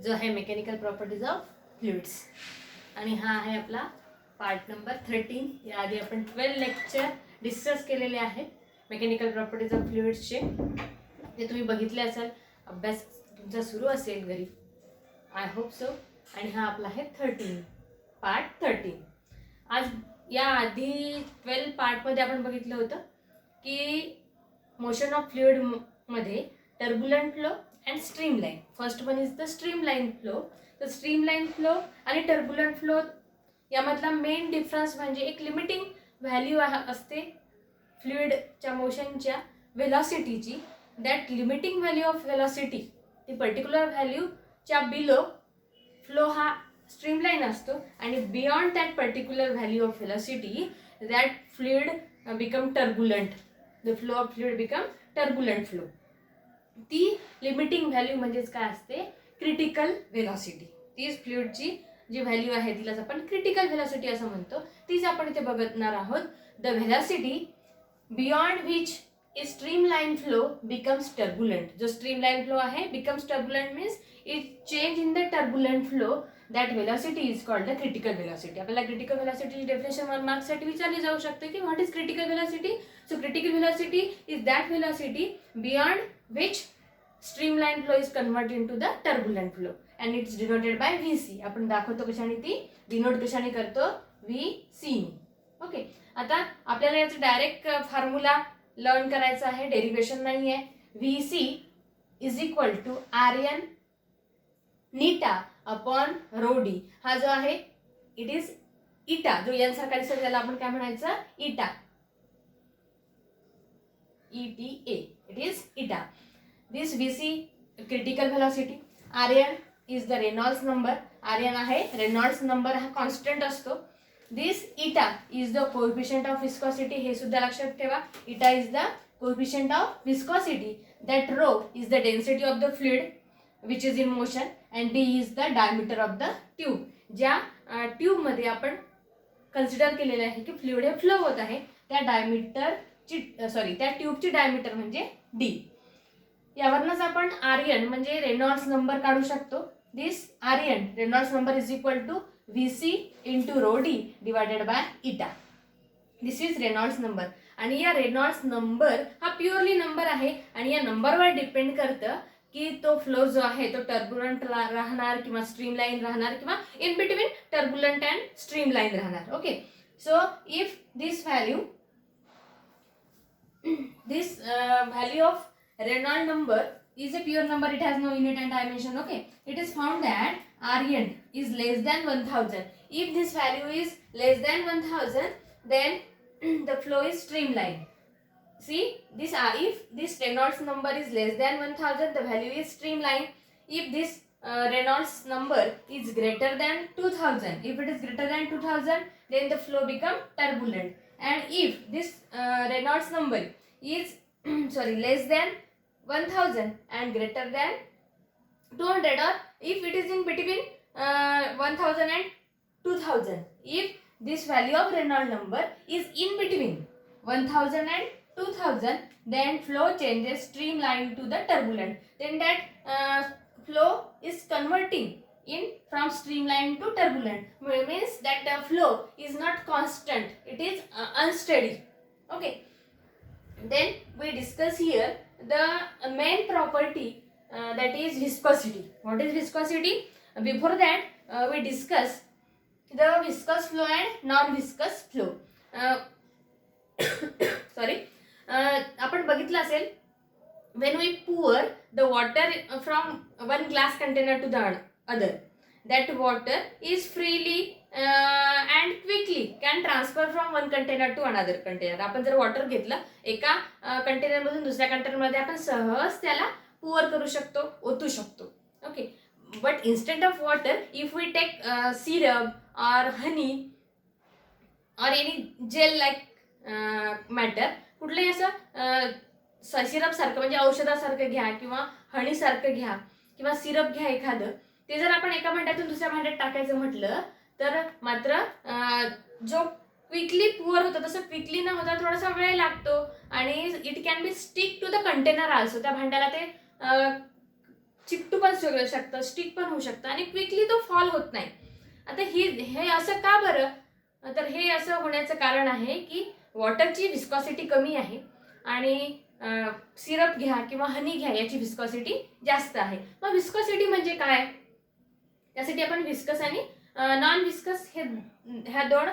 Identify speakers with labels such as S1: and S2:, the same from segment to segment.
S1: जो आहे mechanical properties of fluids. आणि हा आहे आपला पार्ट नंबर 13. याआधी आपण 12 लेक्चर डिस्कस केलेले आहेत मेकॅनिकल प्रॉपर्टीज ऑफ फ्लुइड्सचे. ते तुम्ही बघितले असाल, अभ्यास तुमचा सुरू असेल घरी, आय होप सो. आणि हा आपला आहे पार्ट 13. आज या आधी 12 पार्टमध्ये आपण बघितलं होतं की मोशन ऑफ फ्लुइड मध्ये turbulent flow and streamline. First one is the streamline flow. तर स्ट्रीमलाईन फ्लो आणि टर्बुलंट फ्लो यामधला मेन डिफरन्स म्हणजे एक लिमिटिंग व्हॅल्यू असते फ्लुइडच्या मोशनच्या वेलॉसिटीची. That limiting value of velocity, ती पर्टिक्युलर व्हॅल्यूच्या बिलो फ्लो हा स्ट्रीमलाईन असतो. आणि beyond that particular value of velocity that fluid become turbulent. The flow of fluid become turbulent flow. ती लिमिटिंग व्हॅल्यू म्हणजेच काय असते, क्रिटिकल वेलॉसिटी. तीच फ्लुइडची जी व्हॅल्यू आहे तिलाच आपण क्रिटिकल वेलॉसिटी असं म्हणतो. तीच आपण इथे बघणार आहोत. The velocity beyond which A streamline flow becomes turbulent. जो स्ट्रीमलाईन फ्लो आहे becomes turbulent means it change in the turbulent flow. That velocity is called the critical velocity. आपल्याला क्रिटिकल वेलॉसिटीची डेफिनेशन 1 मार्क्ससाठी विचारली जाऊ शकते की what is critical velocity. So critical velocity is that velocity beyond which streamline flow is converted into the turbulent flow and it's denoted by Vc. आपण दाखवतो कशाने, ती denote कशाने करतो, Vc. ओके. आता आपल्याला याचा डायरेक्ट फॉर्म्युला लर्न करायचा आहे, डेरिवेशन नाही आहे. Vc is equal to Rn eta upon rho D. हा जो आहे इट इज इटा, जो एन सारखा दिसतो त्याला आपण काय म्हणायचं, इटा. ETA, it is eta. This Vc critical velocity. Rn is the Reynolds number. Rn आहे Reynolds number, हा कॉन्स्टंट असतो. This eta is the coefficient of viscosity. हे सुद्धा लक्षात ठेवा. Eta is the coefficient of viscosity. That rho is the density of the fluid which is in motion and d is the diameter of the tube. ज्या tube मध्ये आपण consider केलेले आहे की फ्लुइड हे फ्लो होत आहे, त्या डायमीटर त्या ट्यूबची डायमीटर म्हणजे डी. यावरनच आपण Rn म्हणजे रेनॉल्ड्स नंबर काढू शकतो. This Rn Reynolds number is equal to Vc into rho D divided by eta. This is Reynolds number. आणि या रेनॉल्ड्स नंबर हा प्युअरली नंबर आहे आणि या नंबरवर डिपेंड करतं की तो फ्लो जो आहे तो टर्बुलंट राहणार किंवा स्ट्रीमलाईन राहणार किंवा in between turbulent and streamline राहणार. Okay. So if this value this value of Reynolds number is a pure number, it has no unit and dimension. Okay, it is found that Rn is less than 1000. If this value is less than 1000, then the flow is streamlined. See this, if this Reynolds number is less than 1000, the value is streamlined. If this Reynolds number is greater than 2000, if it is greater than 2000, then the flow become turbulent. And if this Reynolds number is less than 1000 and greater than 200, or if it is in between 1000 and 2000, if this value of Reynolds number is in between 1000 and 2000, then flow changes streamline to the turbulent. Then that flow is converting in from streamline to turbulent, means that the flow is not constant, it is unsteady. Okay. Then we discuss here the main property that is viscosity. What is viscosity? Before that we discuss the viscous flow and non-viscous flow. आपण बघितलं असेल, when we pour the water from one glass container to the other, that water is freely and quickly can transfer from one container to another container. आपण जर water घेतलं एका container मधून दुसऱ्या container मध्ये, आपण सहज त्याला पुअर करू शकतो, ओतू शकतो. Okay. But instead of water, if we take syrup or honey और एनी जेल लाईक मॅटर, कुठलंही असं सिरप सारखं म्हणजे औषधासारखं घ्या किंवा हनी सारखं घ्या किंवा सिरप घ्या एखादं, ते जर आपण एका भांड्यातून दुसऱ्या भांड्यात टाकायचं म्हटलं तर मात्र जो क्विकली पुअर होतं तसं क्विकली न होता थोडासा वेळ लागतो आणि it can be stick to the container also. त्या भांड्याला ते चिकटू पण शकतं, स्टिक पण होऊ शकतं आणि क्विकली तो फॉल होत नाही. आता हे असं का बरं? तर हे असं होण्याचं कारण आहे की वॉटरची विस्कॉसिटी कमी आहे आणि सिरप घ्या किंवा हनी घ्या, याची विस्कॉसिटी जास्त आहे. मग विस्कॉसिटी म्हणजे काय? त्यासाठी आपण विस्कस आणि नॉन विस्कस ह्या दोन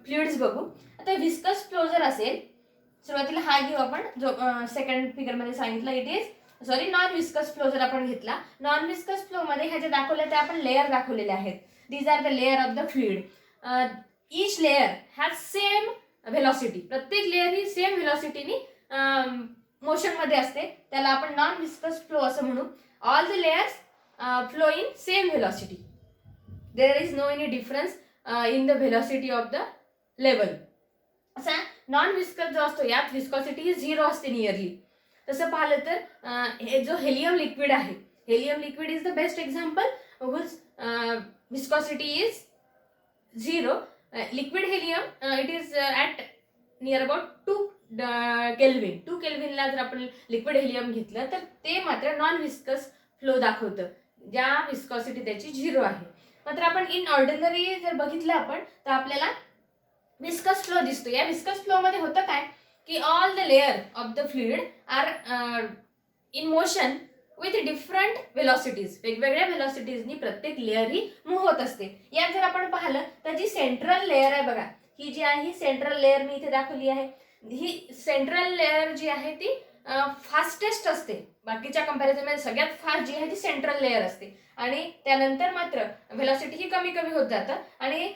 S1: फ्लुइड्स बघू. आता विस्कस फ्लो जर असेल, सुरुवातीला हा घेऊ आपण जो सेकंड फिगरमध्ये सांगितलं, it is sorry non viscous flow जर आपण घेतला, नॉन विस्कस फ्लो मध्ये ह्या जे दाखवल्या त्या आपण लेअर दाखवलेले आहेत. These are the layer of the fluid. Each layer has same velocity. प्रत्येक लेअर ही सेम व्हेलॉसिटीनी मोशन मध्ये असते, त्याला आपण नॉन विस्कस फ्लो असं म्हणू. All the layers flow in same velocity. There is no any difference in the velocity of the level. असा नॉन विस्कस जो असतो यात विस्कॉसिटी ही 0 असते नियरली. तसं पाहिलं तर हे जो हेलियम लिक्विड आहे, helium liquid is the best example whose viscosity is 0. Liquid helium it is at near about 2 kelvin. 2 केल्विनला जर आपण लिक्विड हेलियम घेतलं तर ते मात्र नॉन विस्कस फ्लो दाखवतं, ज्या विस्कॉसिटी त्याची 0 आहे. मात्र आपण इन ऑर्डिनरी जर बघितलं आपण तर आपल्याला विस्कस फ्लो दिसतो. या विस्कस फ्लो मध्ये होतं काय की all the layer of the fluid are in motion with different velocities. वेगवेगळ्या व्हेलॉसिटीजनी प्रत्येक लेअर ही मूव्ह होत असते. यात जर आपण पाहिलं तर जी सेंट्रल लेअर आहे बघा, ही जी आहे ही सेंट्रल लेअर मी इथे दाखवली आहे. ही सेंट्रल लेअर जी आहे ती फास्टेस्ट असते. बाकीच्या कंपॅरिझन मध्ये सगळ्यात फास्ट जी आहे ती सेंट्रल लेअर असते आणि त्यानंतर मात्र व्हेलॉसिटी ही कमी कमी होत जातं आणि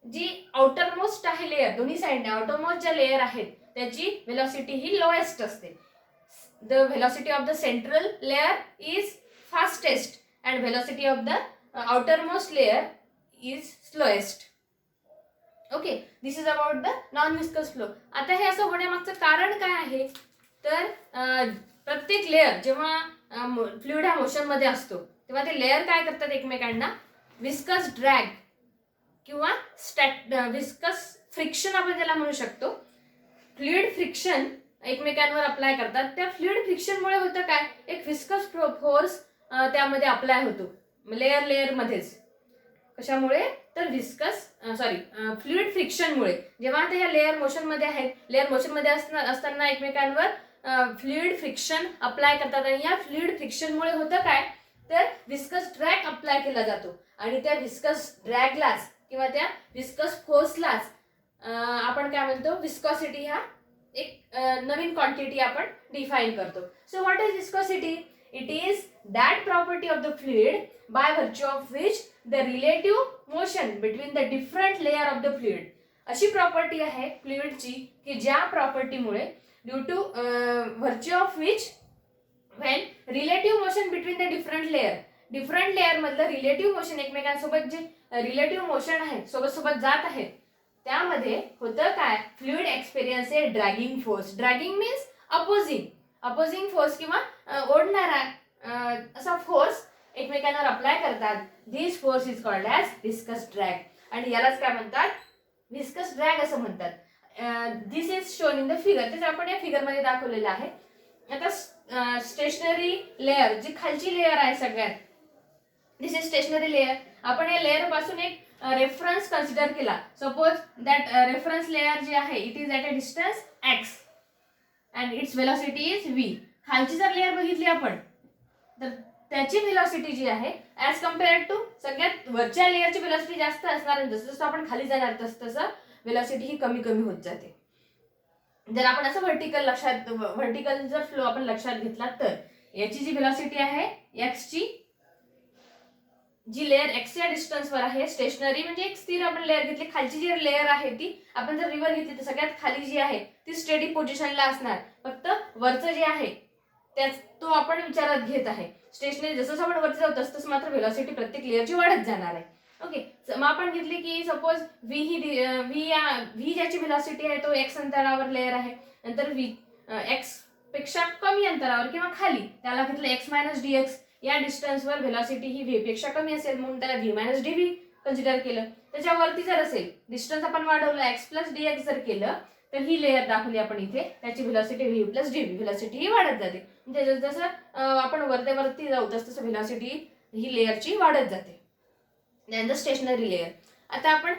S1: जी आउटरमोस्ट आहे लेअर, दोन्ही साइडने आउटरमोस्ट ज्या लेअर आहेत त्याची व्हेलॉसिटी ही लोएस्ट असते. The velocity of the central layer is fastest and velocity of the outermost layer is slowest. Okay, this is about the non viscous flow. आता हे असं होण्यामागचं कारण काय आहे तर प्रत्येक लेअर जेव्हा फ्लुइड हा मोशन मध्ये असतो तेव्हा ते लेअर काय करतात एकमेकांना विस्कस ड्रॅग किंवा विस्कस फ्रिक्शन आपण त्याला म्हणू शकतो. फ्लुइड फ्रिक्शन एकमेकांवर अप्लाय करतात. त्या फ्लुइड फ्रिक्शनमुळे होतं काय, एक विस्कस फोर्स त्यामध्ये अप्लाय होतो लेअर मध्येच. कशामुळे तर फ्लुइड फ्रिक्शनमुळे. जेव्हा आता ह्या लेअर मोशन मध्ये आहेत, लेअर मोशन मध्ये असताना एकमेकांवर फ्लुइड फ्रिक्शन अप्लाय करतात आणि या फ्लुइड फ्रिक्शनमुळे होतं काय तर विस्कस ड्रॅग अप्लाय केला जातो आणि त्या विस्कस ड्रॅगलाच किंवा त्या विस्कस फोर्सलाच आपण काय म्हणतो विस्कॉसिटी हा एक नवीन क्वांटिटी आपण डिफाइन करतो. So what is viscosity? It is that property of the fluid by virtue of which the relative motion between the different layer of the fluid. अशी प्रॉपर्टी आहे फ्लुइडची की ज्या प्रॉपर्टीमुळे due to virtue of which when relative motion between the different layer मधलं relative motion एकमेकांसोबत जे relative motion आहे सोबत जात आहेत त्यामध्ये होतं काय fluid experience a dragging force. Dragging means opposing force किंवा ओढणारा असा फोर्स एकमेकांवर अप्लाय करतात. This force is called as viscous drag आणि यालाच काय म्हणतात विस्कस ड्रॅग असं म्हणतात. This is shown in the figure. तेच आपण या फिगर मध्ये दाखवलेलं आहे. आता स्टेशनरी लेअर जी खालची लेअर आहे सगळ्यात, दिस इज स्टेशनरी लेअर. आपण या लेअर पासून एक रेफरन्स कन्सिडर केला. सपोज दॅट रेफरन्स लेअर जी आहे it is at a distance x and it's velocity is v. खालची जर लेअर बघितली आपण तर त्याची व्हेलॉसिटी जी आहे ॲज कम्पेअर्ड टू सगळ्यात वरच्या लेअरची व्हेलॉसिटी जास्त असणार. जसं जसं आपण खाली जाणार तसं व्हेलॉसिटी ही कमी कमी होत जाते. जर आपण असं व्हर्टिकल जर फ्लो आपण लक्षात घेतला तर याची जी व्हेलॉसिटी आहे एक्सची जी लेअर एक्सच्या डिस्टन्सवर आहे, स्टेशनरी म्हणजे एक स्थिर आपण लेअर घेतली. खालची जी लेअर आहे ती आपण जर रिव्हर घेतली तर सगळ्यात खाली जी आहे ती स्टेडी पोझिशनला असणार. फक्त वरचं जे आहे तो आपण विचारात घेत आहे. स्टेशनरी जसं आपण वरती जाऊ तसं मात्र व्हेलॉसिटी प्रत्येक लेअरची वाढत जाणार आहे. ओके, मग आपण घेतली की सपोज व्ही ज्याची व्हेलॉसिटी आहे तो एक्स अंतरावर लेअर आहे, नंतर व्ही एक्स पेक्षा कमी अंतरावर किंवा खाली त्याला घेतलं एक्स मायनस डी एक्स. या डिस्टन्सवर व्हेलॉसिटी ही व्ही पेक्षा कमी असेल म्हणून त्याला V minus D V consider केलं. त्याच्यावरती जर असेल डिस्टन्स आपण वाढवलं एक्स प्लस डी एक्स जर केलं तर ही लेअर दाखवली आपण इथे, त्याची velocity v plus dv, velocity ही वाढत जाते. म्हणजे जसं आपण वरती जाऊ तसं व्हेलॉसिटी ही लेअरची वाढत जाते. Then the stationary layer. आता आपण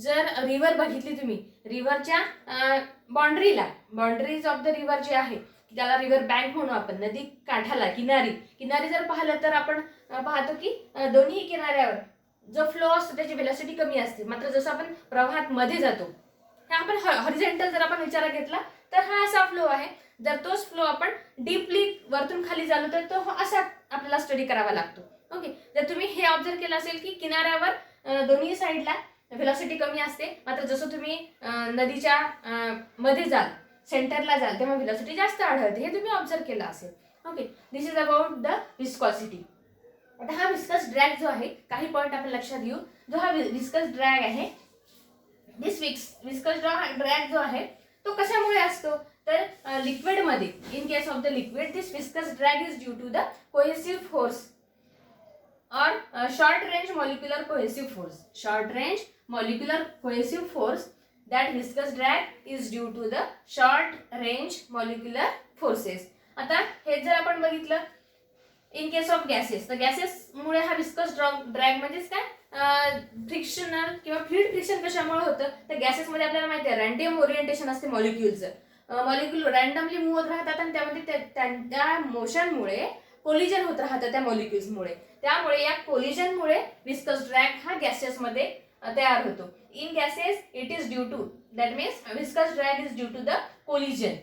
S1: जर रिव्हर बघितली तुम्ही, रिव्हरच्या बाउंड्रीज ऑफ द रिव्हर जे आहे त्याला रिव्हर बँक म्हणू आपण, नदी काठाला किनारी जर पाहिलं तर आपण पाहतो की दोन्ही किनाऱ्यावर जो फ्लो असतो त्याची व्हेलॉसिटी कमी असते. मात्र जसं आपण प्रवाहात मध्ये जातो, हे आपण हॉरिझॉन्टल जर आपण विचारात घेतला तर हा असा फ्लो आहे. जर तोच फ्लो आपण डीपली वरतून खाली झालो तर तो असा आपल्याला स्टडी करावा लागतो. ओके, जर तुम्ही हे ऑब्झर्व केलं असेल की किनाऱ्यावर दोन्ही साईडला व्हेलॉसिटी कमी असते, मात्र जसं तुम्ही नदीच्या मध्ये जाल, सेंटरला जाल, तेव्हा व्हेलॉसिटी जास्त आढळते. हे तुम्ही ऑब्झर्व केलं असेल. Okay, this is about the viscosity. आता हा विस्कस ड्रॅग जो आहे, काही पॉईंट आपण लक्षात घेऊ. जो हा विस्कस ड्रॅग आहे, दिस विस्कस ड्रॅग जो आहे तो कशामुळे असतो तर लिक्विड मध्ये, in case of the liquid this viscous drag is due to the cohesive force or short range molecular cohesive force. Short range molecular cohesive force, that viscous drag is due to the short range molecular forces. आता हे जर आपण बघितलं in case of gases, तर gases मुळे हा viscous drag म्हणजेच काय फ्रिक्शनल किंवा फ्लुइड फ्रिक्शन कशामुळे होतं तर गॅसेस मध्ये आपल्याला माहिती आहे रॅन्डम ओरिएंटेशन असते मॉलिक्युलचं. मॉलिक्युल रॅन्डमली मूव्ह होत राहतात आणि त्यामध्ये त्या मोशनमुळे कोलिजन होत राहतं त्या मॉलिक्युल्समुळे. त्यामुळे या कोलिजनमुळे विस्कस ड्रॅग हा गॅसेस मध्ये तयार होतो. In gases it is due to, that means viscous drag is due to the collision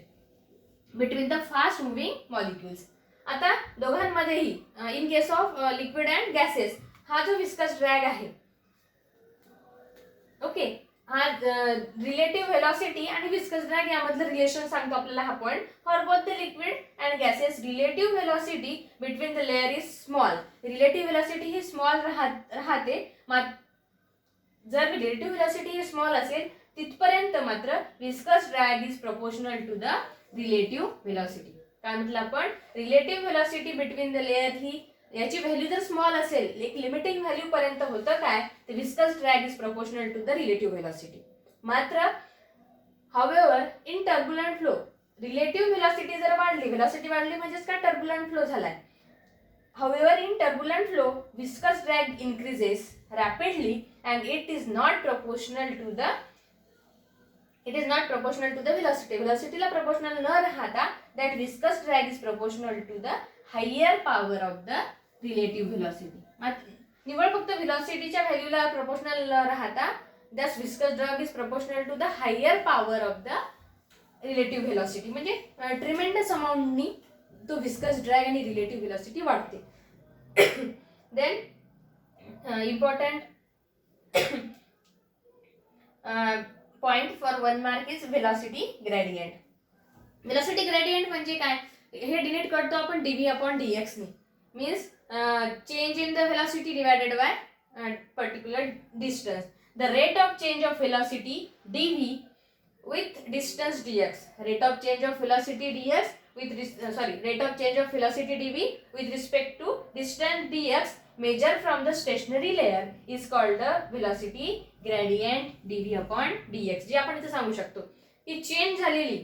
S1: between the fast moving molecules. आता दोघांमध्येही in case of liquid and gases हा जो विस्कस ड्रॅग आहे, okay, हा रिलेटिव्ह व्हेलॉसिटी आणि viscous drag यामधलं relation सांगतो आपल्याला हा point. For both the liquid and gases relative velocity between the layer is small. Relative velocity ही स्मॉल राहते. जर रिलेटिव्ह व्हेलॉसिटी ही स्मॉल असेल तिथपर्यंत मात्र viscous drag is proportional to the relative velocity. काय म्हटलं आपण, relative velocity between the layer ही याची व्हॅल्यू जर स्मॉल असेल, एक लिमिटिंग व्हॅल्यू पर्यंत होतं काय तर viscous drag is proportional to the relative velocity. मात्र however in turbulent flow relative velocity जर वाढली, व्हेलॉसिटी वाढली म्हणजेच काय टर्ब्युलंट फ्लो झालाय. However in turbulent flow viscous drag increases rapidly and it is not proportional to the velocity. व्हेलॉसिटीला proportional न राहता that viscous drag is proportional to the higher power of the relative velocity. निवळ फक्त व्हेलॉसिटीच्या व्हॅल्यूला proportional न राहता that viscous drag is proportional to the higher power of the relative velocity. म्हणजे tremendous अमाउंटनी तो विस्कस ड्रॅग आणि रिलेटिव्ह व्हेलॉसिटी वाढते. Then important point for 1 mark is velocity gradient. Velocity gradient म्हणजे काय, हे डिनोट करतो आपण डीव्ही अपॉन डीएक्स ने. Means change in the velocity divided by particular distance. The rate of change of velocity dv with distance dx. Rate of change of velocity dx rate of change of velocity dv with respect to distance dx measured from the stationary layer is called the velocity gradient dv upon dx. जे आपण इथे सांगू शकतो की change झालेली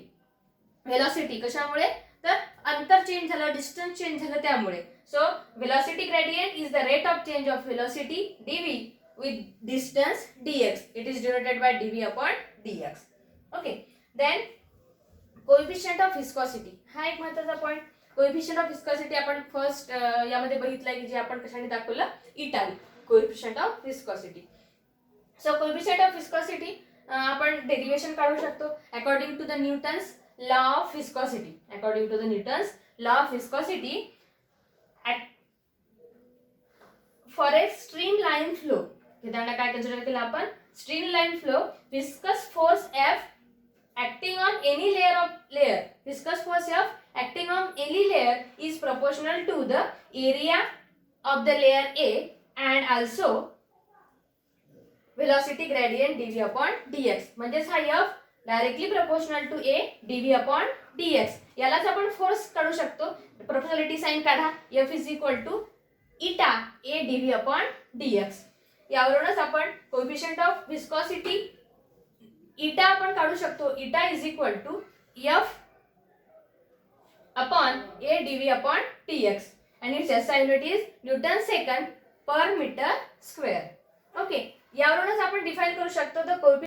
S1: velocity कशामुळे तर अंतर चेंज झालं, डिस्टन्स चेंज झालं त्यामुळे. So velocity gradient is the rate of change of velocity dv with distance dx. It is denoted by dv upon dx. Okay, then coefficient of viscosity हा एक महत्त्वाचा पॉइंट. कोएफिशियंट ऑफ विस्कॉसिटी आपण first यामध्ये बघितलंय की जे आपण कशाने दाखवलं, इटाने coefficient of viscosity. So coefficient of viscosity आपण डेरिवेशन काढू शकतो according to the Newton's law of viscosity. According to the Newton's law of viscosity for a stream line flow, त्यांना काय कन्सिडर केलं आपण, stream line flow viscous force F acting on any layer viscous force F acting on any layer is proportional to the area of the layer A and also velocity gradient dv upon dx. म्हणजेच हा F directly proportional to A dv upon dx. यालाच आपण force काढू शकतो. Proportionality sign काढा, F is equal to eta A dv upon dx. यावरूनच आपण coefficient of viscosity इटा आपण काढू शकतो. Eta is equal to F upon A DV upon T X आणि its SI unit is newton second per metre square. Okay, यावरूनच आपण define करू शकतो द